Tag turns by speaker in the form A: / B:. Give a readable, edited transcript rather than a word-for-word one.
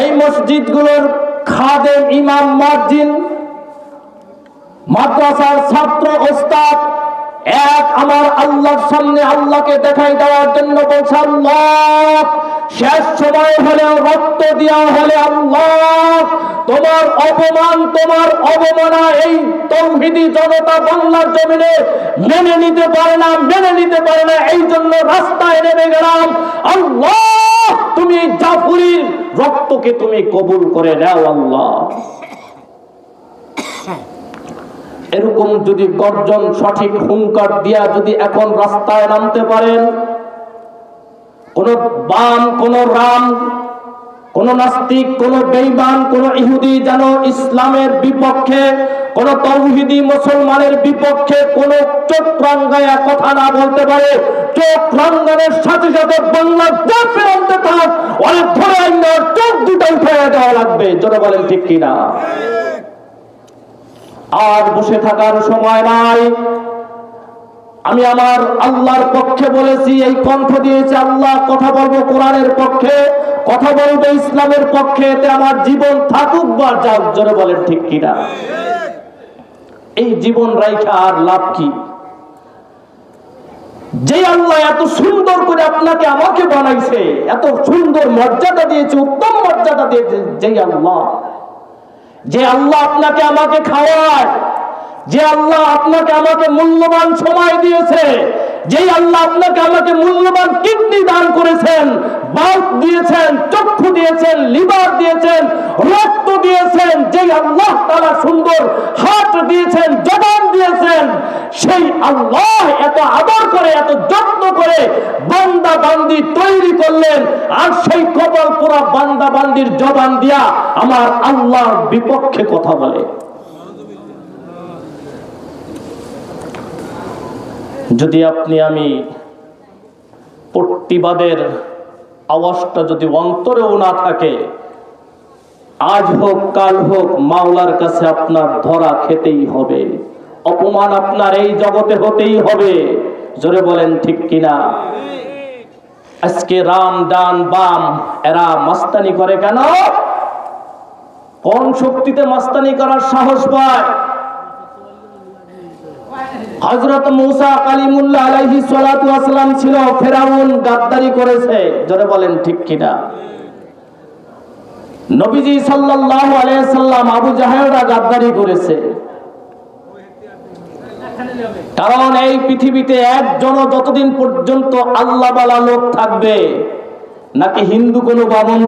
A: এই মসজিদগুলোর খাদেম, ইমাম, মুয়াজ্জিন, মাদ্রাসার ছাত্র, ওস্তাদ এক আমার আল্লাহর সামনে আল্লাহকে দেখাই দেওয়ার জন্য বলছে, আল্লাহ শেষ সময় হলে, রক্ত দেওয়া হলে, আল্লাহ তোমার অপমান, তোমার অবমাননা এই তৌহিদি জনতা বাংলার জমিনে মেনে নিতে পারে না, মেনে নিতে পারে না। এই জন্য রাস্তায় নেমে গেলাম। আল্লাহ তুমি জাফরির রক্তকে তুমি কবুল করে নাও আল্লাহ। এরকম যদি গর্জন, সঠিক হুঙ্কার দিয়া যদি এখন রাস্তায় নামতে পারেন, কোন বাম, কোন রাম, কোন নাস্তিক, কোন বেঈমান, কোন ইহুদি যেন ইসলামের বিপক্ষে, কোন তাওহীদি মুসলমানের বিপক্ষে কোন চোখ রাঙ্গায়া কথা না বলতে পারে, চোখ রাঙ্গানোর সাথে সাথে বাংলা জাফের অন্তত অনেক ধরে আইনার চোখ দুটো উঠে দেওয়া লাগবে। জোরে বলেন ঠিক কিনা? আর বসে থাকার সময় নাই। আমি আমার আল্লাহর পক্ষে বলেছি, এই কণ্ঠ দিয়েছে আল্লাহ, কথা বলবো কোরআনের পক্ষে, কথা বলবো ইসলামের পক্ষে, এতে আমার জীবন থাকুক বা যাক। জোরে বলেন ঠিক কিনা? এই জীবন রাইখা আর লাভ কি? যে আল্লাহ এত সুন্দর করে আপনাকে আমাকে বানাইছে, এত সুন্দর মর্যাদা দিয়েছে, উত্তম মর্যাদা দিয়েছে, যে আল্লাহ, যে আল্লাহ আপনাকে আমাকে খাওয়ায়, যে আল্লাহ আপনাকে আমাকে মূল্যবান সময় দিয়েছে, যে আল্লাহ আপনাকে আমাকে মূল্যবান কিডনি দান করেছেন, বাল্ব দিয়েছেন, চক্ষু দিয়েছেন, লিভার দিয়েছেন, রক্ত দিয়েছেন, যে আল্লাহ তাআলা সুন্দর হাত দিয়েছেন, জবান দিয়েছেন, সেই আল্লাহ এত আদর করে, এত যত্ন করে বান্দা বান্দি তৈরি করলেন, আর সেই কপাল পোড়া বান্দা বান্দির জবান দিয়া আমার আল্লাহর বিপক্ষে কথা বলে। যদি আপনি আমি প্রতিবাদের আওয়াজটা যদি অন্তরেও না থাকে, আজ হোক কাল হোক মাওলার কাছে আপনার ধরা খেতেই হবে, অপমান আপনার এই জগতে হতেই হবে। জোরে বলেন ঠিক কিনা? আজকে রাম, ডান, বাম এরা মাস্তানি করে কেন? কোন শক্তিতে মাস্তানি করার সাহস পায়? হযরত মূসা কালিমুল্লাহ আলাইহিস সালাতু ওয়াস সালাম ছিল, ফেরাউন গাদ্দারি করেছে। জোরে বলেন ঠিক কিনা? নবীজি সাল্লাল্লাহু আলাইহি সাল্লাম, আবু জাহেলরা গাদ্দারি করেছে। কারণ এই পৃথিবীতে একজন যতদিন পর্যন্ত আল্লাহ ওয়ালা লোক থাকবে, নাকি হিন্দু কোনো বামন